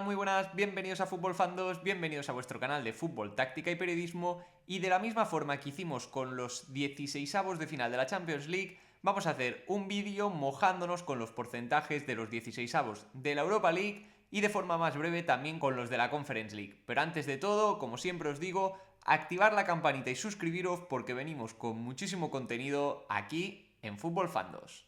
muy buenas, bienvenidos a Fútbol Fan 2, bienvenidos a vuestro canal de fútbol, táctica y periodismo. Y de la misma forma que hicimos con los 16avos de final de la Champions League, vamos a hacer un vídeo mojándonos con los porcentajes de los 16avos de la Europa League y de forma más breve también con los de la Conference League. Pero antes de todo, como siempre os digo, activar la campanita y suscribiros porque venimos con muchísimo contenido aquí en Fútbol Fan 2.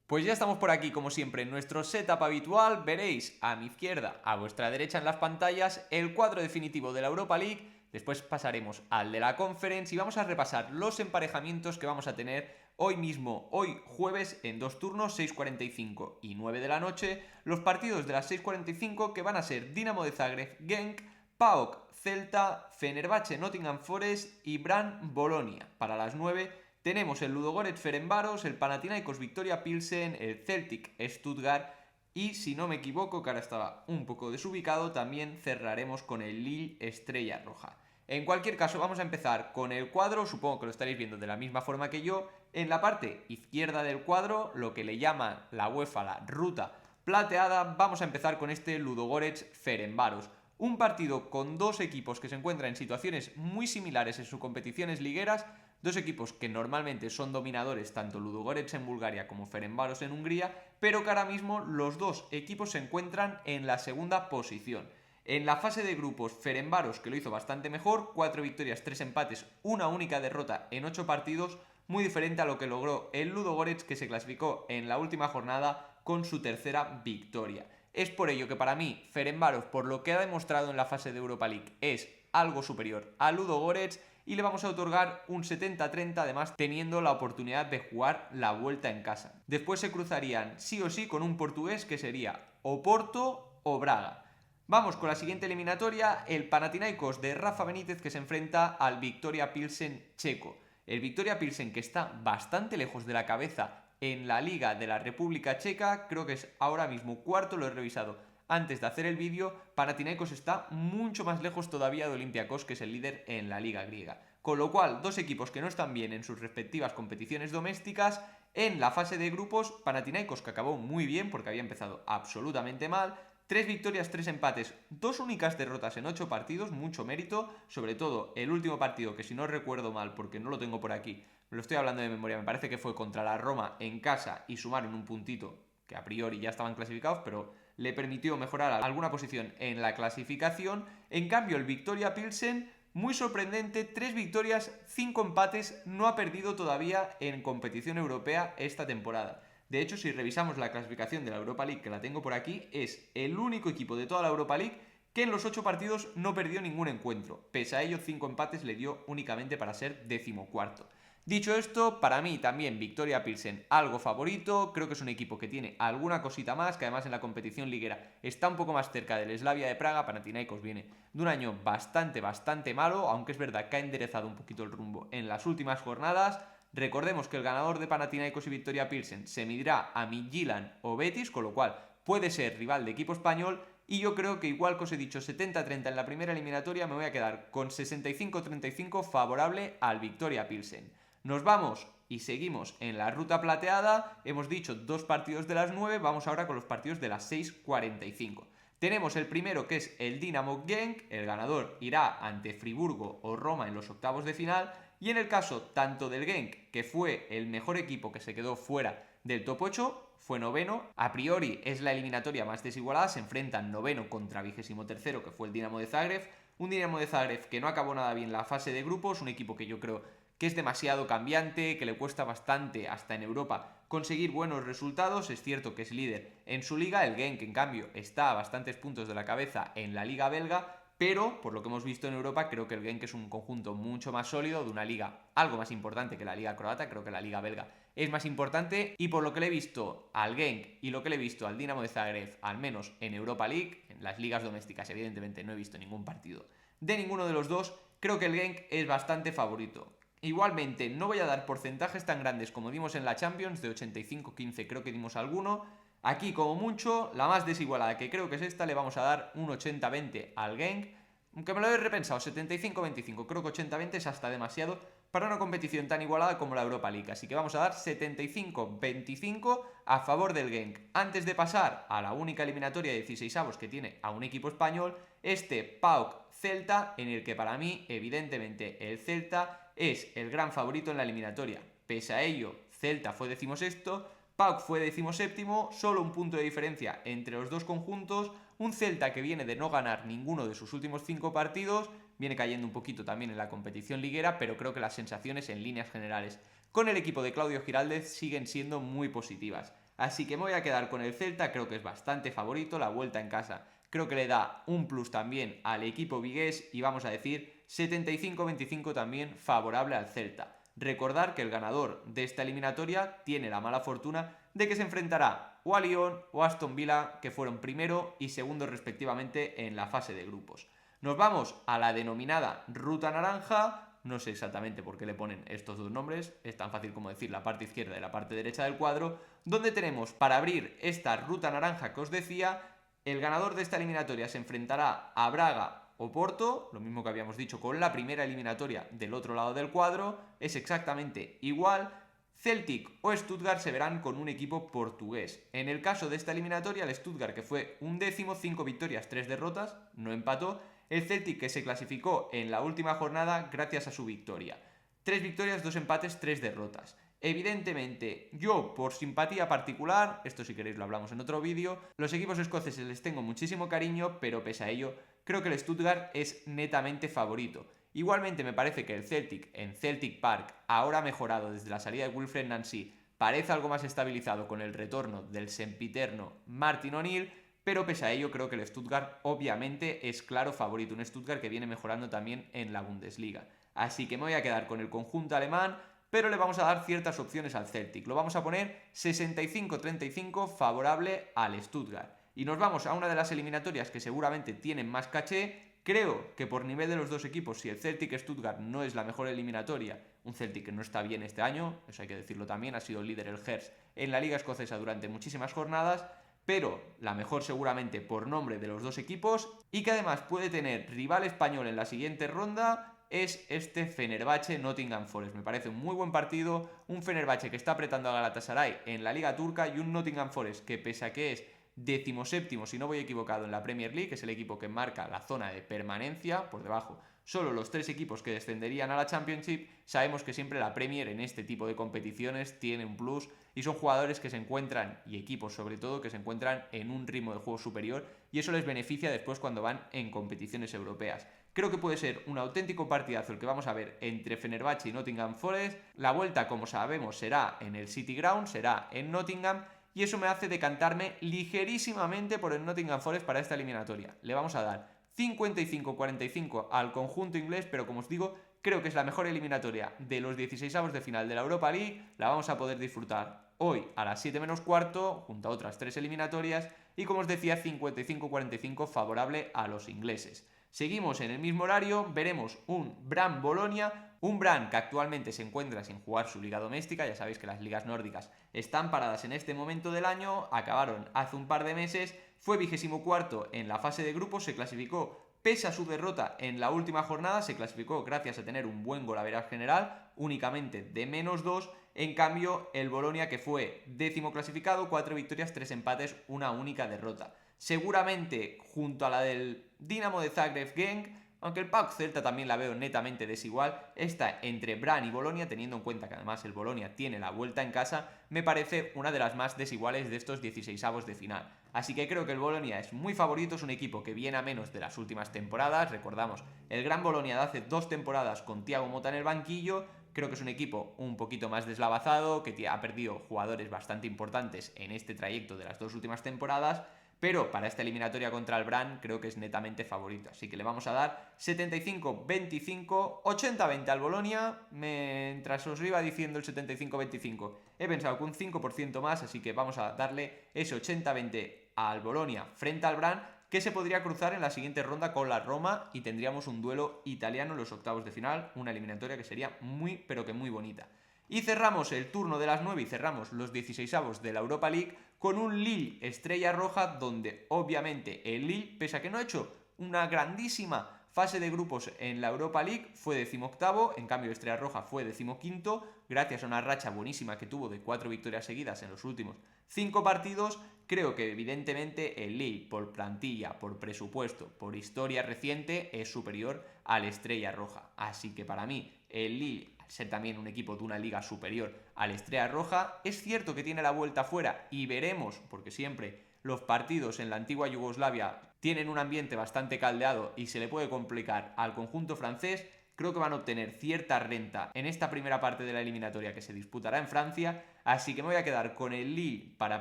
Pues ya estamos por aquí, como siempre, en nuestro setup habitual. Veréis a mi izquierda, a vuestra derecha en las pantallas, el cuadro definitivo de la Europa League. Después pasaremos al de la Conference y vamos a repasar los emparejamientos que vamos a tener hoy mismo, hoy jueves, en dos turnos, 6:45 y 9 de la noche. Los partidos de las 6:45 que van a ser Dinamo de Zagreb, Genk, PAOK, Celta, Fenerbahce, Nottingham Forest y Brann, Bolonia. Para las 9 tenemos el Ludogorets Ferencváros, el Panathinaikos Victoria Pilsen, el Celtic Stuttgart y, si no me equivoco, que ahora estaba un poco desubicado, también cerraremos con el Lille Estrella Roja. En cualquier caso, vamos a empezar con el cuadro, supongo que lo estaréis viendo de la misma forma que yo. En la parte izquierda del cuadro, lo que le llama la UEFA la ruta plateada, vamos a empezar con este Ludogorets Ferencváros. Un partido con dos equipos que se encuentran en situaciones muy similares en sus competiciones ligueras, dos equipos que normalmente son dominadores, tanto Ludogorets en Bulgaria como Ferencváros en Hungría, pero que ahora mismo los dos equipos se encuentran en la segunda posición. En la fase de grupos, Ferencváros, que lo hizo bastante mejor, 4 victorias, 3 empates, una única derrota en 8 partidos, muy diferente a lo que logró el Ludogorets, que se clasificó en la última jornada con su tercera victoria. Es por ello que para mí Ferencváros, por lo que ha demostrado en la fase de Europa League, es algo superior a Ludogorets y le vamos a otorgar un 70-30, además teniendo la oportunidad de jugar la vuelta en casa. Después se cruzarían sí o sí con un portugués que sería o Porto o Braga. Vamos con la siguiente eliminatoria, el Panathinaikos de Rafa Benítez que se enfrenta al Victoria Pilsen checo. El Victoria Pilsen, que está bastante lejos de la cabeza en la Liga de la República Checa, creo que es ahora mismo cuarto, lo he revisado antes de hacer el vídeo. Panathinaikos está mucho más lejos todavía de Olympiacos, que es el líder en la Liga griega. Con lo cual, dos equipos que no están bien en sus respectivas competiciones domésticas. En la fase de grupos, Panathinaikos, que acabó muy bien porque había empezado absolutamente mal, 3 victorias, 3 empates, 2 únicas derrotas en 8 partidos, mucho mérito, sobre todo el último partido, que si no recuerdo mal, porque no lo tengo por aquí, lo estoy hablando de memoria, me parece que fue contra la Roma en casa y sumaron un puntito, que a priori ya estaban clasificados, pero le permitió mejorar alguna posición en la clasificación. En cambio, el Victoria Pilsen, muy sorprendente, 3 victorias, 5 empates, no ha perdido todavía en competición europea esta temporada. De hecho, si revisamos la clasificación de la Europa League, que la tengo por aquí, es el único equipo de toda la Europa League que en los 8 partidos no perdió ningún encuentro. Pese a ello, 5 empates le dio únicamente para ser 14º. Dicho esto, para mí también Victoria Pilsen algo favorito, creo que es un equipo que tiene alguna cosita más, que además en la competición liguera está un poco más cerca del Slavia de Praga. Panathinaikos viene de un año bastante malo, aunque es verdad que ha enderezado un poquito el rumbo en las últimas jornadas. Recordemos que el ganador de Panathinaikos y Victoria Pilsen se medirá a Midtjylland o Betis, con lo cual puede ser rival de equipo español. Y yo creo que, igual que os he dicho 70-30 en la primera eliminatoria, me voy a quedar con 65-35 favorable al Victoria Pilsen. Nos vamos y seguimos en la ruta plateada. Hemos dicho 2 partidos de las 9, vamos ahora con los partidos de las 6:45. Tenemos el primero, que es el Dinamo Genk, el ganador irá ante Friburgo o Roma en los octavos de final. Y en el caso tanto del Genk, que fue el mejor equipo que se quedó fuera del top 8, fue noveno. A priori es la eliminatoria más desigualada, se enfrentan noveno contra 23º, que fue el Dinamo de Zagreb. Un Dinamo de Zagreb que no acabó nada bien la fase de grupos, un equipo que yo creo que es demasiado cambiante, que le cuesta bastante hasta en Europa conseguir buenos resultados. Es cierto que es líder en su liga, el Genk en cambio está a bastantes puntos de la cabeza en la liga belga, pero por lo que hemos visto en Europa, creo que el Genk es un conjunto mucho más sólido, de una liga algo más importante que la liga croata. Creo que la liga belga es más importante, y por lo que le he visto al Genk y lo que le he visto al Dinamo de Zagreb, al menos en Europa League, en las ligas domésticas evidentemente no he visto ningún partido de ninguno de los dos, creo que el Genk es bastante favorito. Igualmente, no voy a dar porcentajes tan grandes como dimos en la Champions, de 85-15 creo que dimos alguno. Aquí, como mucho, la más desigualada, que creo que es esta, le vamos a dar un 80-20 al Genk. Aunque me lo he repensado, 75-25, creo que 80-20 es hasta demasiado para una competición tan igualada como la Europa League. Así que vamos a dar 75-25 a favor del Genk. Antes de pasar a la única eliminatoria de 16avos que tiene a un equipo español, este PAOK-Celta, en el que para mí, evidentemente, el Celta es el gran favorito en la eliminatoria. Pese a ello, Celta fue 16º, PAOK fue 17º, solo un punto de diferencia entre los dos conjuntos. Un Celta que viene de no ganar ninguno de sus últimos 5 partidos, viene cayendo un poquito también en la competición liguera, pero creo que las sensaciones en líneas generales con el equipo de Claudio Giraldez siguen siendo muy positivas. Así que me voy a quedar con el Celta, creo que es bastante favorito, la vuelta en casa creo que le da un plus también al equipo vigués y vamos a decir 75-25 también favorable al Celta. Recordar que el ganador de esta eliminatoria tiene la mala fortuna de que se enfrentará o a Lyon o a Aston Villa, que fueron primero y segundo respectivamente en la fase de grupos. Nos vamos a la denominada Ruta Naranja. No sé exactamente por qué le ponen estos dos nombres, es tan fácil como decir la parte izquierda y la parte derecha del cuadro, donde tenemos para abrir esta Ruta Naranja que os decía, el ganador de esta eliminatoria se enfrentará a Braga o Porto, lo mismo que habíamos dicho con la primera eliminatoria del otro lado del cuadro, es exactamente igual. Celtic o Stuttgart se verán con un equipo portugués. En el caso de esta eliminatoria, el Stuttgart, que fue 11º, 5 victorias, 3 derrotas, no empató. El Celtic, que se clasificó en la última jornada gracias a su victoria. 3 victorias, 2 empates, 3 derrotas. Evidentemente, yo por simpatía particular, esto si queréis lo hablamos en otro vídeo, los equipos escoceses les tengo muchísimo cariño, pero pese a ello, creo que el Stuttgart es netamente favorito. Igualmente me parece que el Celtic en Celtic Park, ahora mejorado desde la salida de Wilfred Nancy, parece algo más estabilizado con el retorno del sempiterno Martin O'Neill, pero pese a ello creo que el Stuttgart obviamente es claro favorito, un Stuttgart que viene mejorando también en la Bundesliga. Así que me voy a quedar con el conjunto alemán, pero le vamos a dar ciertas opciones al Celtic. Lo vamos a poner 65-35 favorable al Stuttgart. Y nos vamos a una de las eliminatorias que seguramente tienen más caché. Creo que por nivel de los dos equipos, si el Celtic-Stuttgart no es la mejor eliminatoria, un Celtic que no está bien este año, eso hay que decirlo también, ha sido líder el Hearts en la Liga Escocesa durante muchísimas jornadas, pero la mejor seguramente por nombre de los dos equipos, y que además puede tener rival español en la siguiente ronda, es este Fenerbahce-Nottingham Forest. Me parece un muy buen partido, un Fenerbahce que está apretando a Galatasaray en la Liga Turca y un Nottingham Forest que pese a que es 17º, si no voy equivocado, en la Premier League, que es el equipo que marca la zona de permanencia, por debajo solo los 3 equipos que descenderían a la Championship. Sabemos que siempre la Premier en este tipo de competiciones tiene un plus y son jugadores que se encuentran, y equipos sobre todo, que se encuentran en un ritmo de juego superior y eso les beneficia después cuando van en competiciones europeas. Creo que puede ser un auténtico partidazo el que vamos a ver entre Fenerbahce y Nottingham Forest. La vuelta, como sabemos, será en el City Ground, será en Nottingham, y eso me hace decantarme ligerísimamente por el Nottingham Forest para esta eliminatoria. Le vamos a dar 55-45 al conjunto inglés, pero como os digo, creo que es la mejor eliminatoria de los 16avos de final de la Europa League. La vamos a poder disfrutar hoy a las 7 menos cuarto, junto a otras 3 eliminatorias, y como os decía, 55-45 favorable a los ingleses. Seguimos en el mismo horario, veremos un Brann-Bolonia, un Brann que actualmente se encuentra sin jugar su liga doméstica. Ya sabéis que las ligas nórdicas están paradas en este momento del año, acabaron hace un par de meses, fue 24º en la fase de grupos, se clasificó pese a su derrota en la última jornada, se clasificó gracias a tener un buen golaveraje general, únicamente de -2, en cambio el Bolonia, que fue 10º clasificado, 4 victorias, 3 empates, una única derrota. Seguramente junto a la del Dinamo de Zagreb Genk, aunque el PAOK Celta también la veo netamente desigual, está entre Brann y Bolonia, teniendo en cuenta que además el Bolonia tiene la vuelta en casa, me parece una de las más desiguales de estos 16avos de final. Así que creo que el Bolonia es muy favorito, es un equipo que viene a menos de las últimas temporadas, recordamos el gran Bolonia de hace 2 temporadas con Thiago Motta en el banquillo. Creo que es un equipo un poquito más deslavazado, que ha perdido jugadores bastante importantes en este trayecto de las 2 últimas temporadas, pero para esta eliminatoria contra el Brann creo que es netamente favorito. Así que le vamos a dar 75-25, 80-20 al Bolonia. Mientras os iba diciendo el 75-25, he pensado que un 5% más, así que vamos a darle ese 80-20 al Bolonia frente al Brann, que se podría cruzar en la siguiente ronda con la Roma y tendríamos un duelo italiano en los octavos de final, una eliminatoria que sería muy, pero que muy bonita. Y cerramos el turno de las 9 y cerramos los 16avos de la Europa League con un Lille Estrella Roja, donde obviamente el Lille, pese a que no ha hecho una grandísima Fase de grupos en la Europa League fue 18º, en cambio Estrella Roja fue 15º, gracias a una racha buenísima que tuvo de 4 victorias seguidas en los últimos 5 partidos. Creo que evidentemente el Lille, por plantilla, por presupuesto, por historia reciente, es superior al Estrella Roja. Así que para mí el Lille, al ser también un equipo de una liga superior al Estrella Roja, es cierto que tiene la vuelta fuera y veremos, porque siempre los partidos en la antigua Yugoslavia tienen un ambiente bastante caldeado y se le puede complicar al conjunto francés. Creo que van a obtener cierta renta en esta primera parte de la eliminatoria que se disputará en Francia, así que me voy a quedar con el Lille para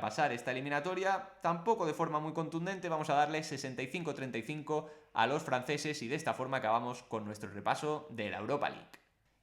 pasar esta eliminatoria, tampoco de forma muy contundente, vamos a darle 65-35 a los franceses y de esta forma acabamos con nuestro repaso de la Europa League.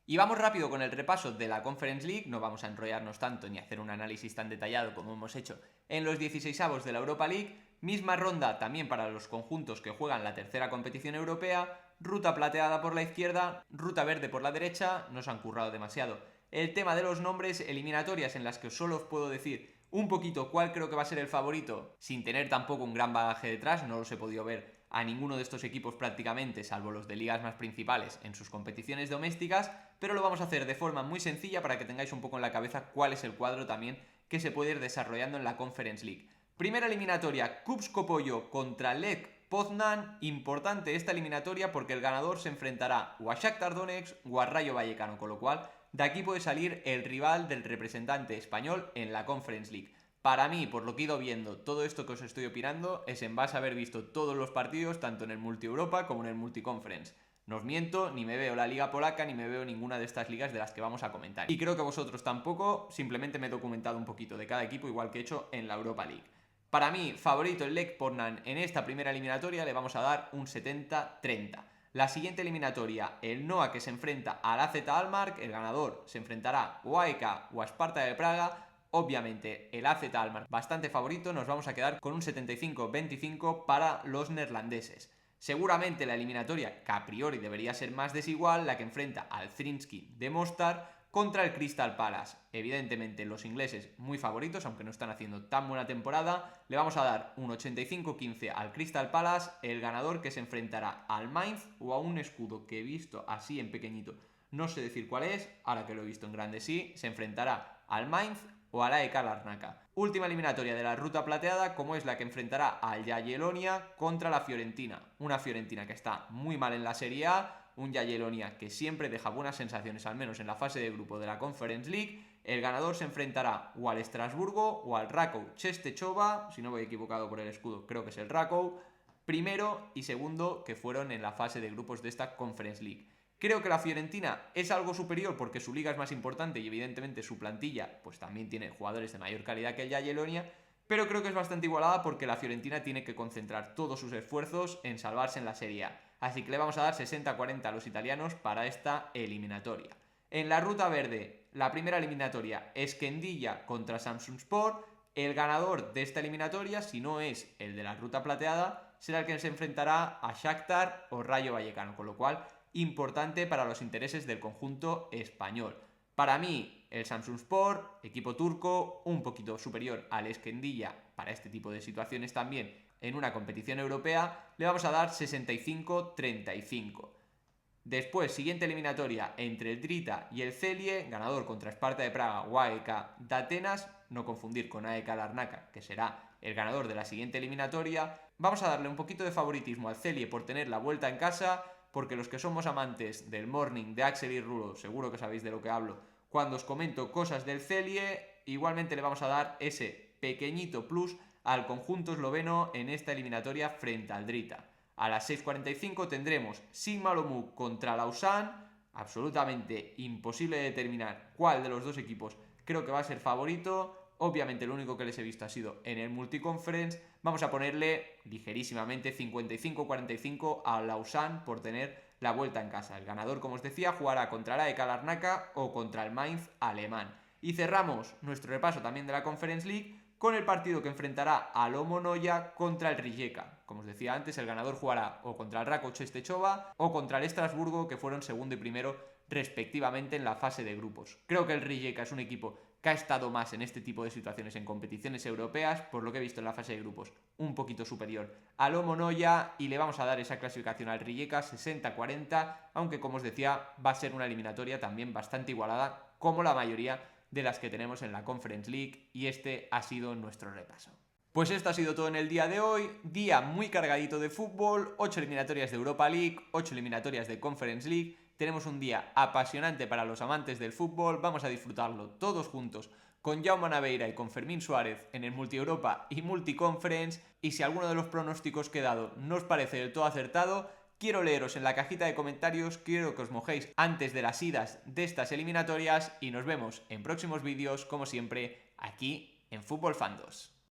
Y vamos rápido con el repaso de la Conference League, no vamos a enrollarnos tanto ni hacer un análisis tan detallado como hemos hecho en los 16avos de la Europa League. Misma ronda también para los conjuntos que juegan la tercera competición europea, ruta plateada por la izquierda, ruta verde por la derecha, no se han currado demasiado el tema de los nombres, eliminatorias en las que solo os puedo decir un poquito cuál creo que va a ser el favorito, sin tener tampoco un gran bagaje detrás, no los he podido ver a ninguno de estos equipos prácticamente, salvo los de ligas más principales en sus competiciones domésticas, pero lo vamos a hacer de forma muy sencilla para que tengáis un poco en la cabeza cuál es el cuadro también que se puede ir desarrollando en la Conference League. Primera eliminatoria, Kupsko contra Lech Poznan. Importante esta eliminatoria porque el ganador se enfrentará o a Shakhtar Donetsk o a Rayo Vallecano, con lo cual de aquí puede salir el rival del representante español en la Conference League. Para mí, por lo que he ido viendo, todo esto que os estoy opinando es en base a haber visto todos los partidos, tanto en el Multi-Europa como en el Multi-Conference. No os miento, ni me veo la liga polaca, ni me veo ninguna de estas ligas de las que vamos a comentar. Y creo que vosotros tampoco, simplemente me he documentado un poquito de cada equipo, igual que he hecho en la Europa League. Para mí, favorito el Lech Poznan en esta primera eliminatoria, le vamos a dar un 70-30. La siguiente eliminatoria, el Noa que se enfrenta al AZ Alkmaar, el ganador se enfrentará o a AEK o a Sparta de Praga. Obviamente el AZ Alkmaar bastante favorito, nos vamos a quedar con un 75-25 para los neerlandeses. Seguramente la eliminatoria, que a priori debería ser más desigual, la que enfrenta al Zrinjski de Mostar contra el Crystal Palace. Evidentemente los ingleses muy favoritos, aunque no están haciendo tan buena temporada. Le vamos a dar un 85-15 al Crystal Palace, el ganador que se enfrentará al Mainz o a un escudo que he visto así en pequeñito, no sé decir cuál es, ahora que lo he visto en grande sí, se enfrentará al Mainz o al AEK Larnaca. Última eliminatoria de la ruta plateada, como es la que enfrentará al Jagiellonia contra la Fiorentina. Una Fiorentina que está muy mal en la Serie A, un Jagiellonia que siempre deja buenas sensaciones, al menos en la fase de grupo de la Conference League. El ganador se enfrentará o al Estrasburgo o al Rakow Częstochowa, si no voy equivocado por el escudo, creo que es el Rakow, primero y segundo que fueron en la fase de grupos de esta Conference League. Creo que la Fiorentina es algo superior porque su liga es más importante y evidentemente su plantilla pues también tiene jugadores de mayor calidad que el Jagiellonia, pero creo que es bastante igualada porque la Fiorentina tiene que concentrar todos sus esfuerzos en salvarse en la Serie A. Así que le vamos a dar 60-40 a los italianos para esta eliminatoria. En la ruta verde, la primera eliminatoria, Esquendilla contra Samsunspor. El ganador de esta eliminatoria, si no es el de la ruta plateada, será el que se enfrentará a Shakhtar o Rayo Vallecano, con lo cual importante para los intereses del conjunto español. Para mí, el Samsunspor, equipo turco, un poquito superior al Esquendilla para este tipo de situaciones también en una competición europea, le vamos a dar 65-35. Después, siguiente eliminatoria entre el Drita y el Celje, ganador contra Sparta de Praga o AEK de Atenas, no confundir con AEK Larnaca, que será el ganador de la siguiente eliminatoria. Vamos a darle un poquito de favoritismo al Celje por tener la vuelta en casa, porque los que somos amantes del Morning de Axel y Rulo, seguro que sabéis de lo que hablo cuando os comento cosas del Celje. Igualmente le vamos a dar ese pequeñito plus al conjunto esloveno en esta eliminatoria frente al Drita. A las 6:45 tendremos Sigma Lomouc contra Lausanne. Absolutamente imposible determinar cuál de los dos equipos creo que va a ser favorito. Obviamente lo único que les he visto ha sido en el Multi-Conference. Vamos a ponerle ligerísimamente 55-45 a Lausanne por tener la vuelta en casa. El ganador, como os decía, jugará contra el AEK Larnaca o contra el Mainz alemán. Y cerramos nuestro repaso también de la Conference League con el partido que enfrentará al Omonoya contra el Rijeka. Como os decía antes, el ganador jugará o contra el Rakow Częstochowa o contra el Estrasburgo, que fueron segundo y primero respectivamente en la fase de grupos. Creo que el Rijeka es un equipo que ha estado más en este tipo de situaciones en competiciones europeas, por lo que he visto en la fase de grupos, un poquito superior al Omonoya, y le vamos a dar esa clasificación al Rijeka 60-40, aunque como os decía va a ser una eliminatoria también bastante igualada como la mayoría de las que tenemos en la Conference League, y este ha sido nuestro repaso. Pues esto ha sido todo en el día de hoy, día muy cargadito de fútbol, 8 eliminatorias de Europa League, 8 eliminatorias de Conference League. Tenemos un día apasionante para los amantes del fútbol, vamos a disfrutarlo todos juntos con Jaume Naveira y con Fermín Suárez en el Multi-Europa y Multi-Conference, y si alguno de los pronósticos que he dado no os parece del todo acertado, quiero leeros en la cajita de comentarios, quiero que os mojéis antes de las idas de estas eliminatorias, y nos vemos en próximos vídeos, como siempre, aquí en Fútbol Fan 2.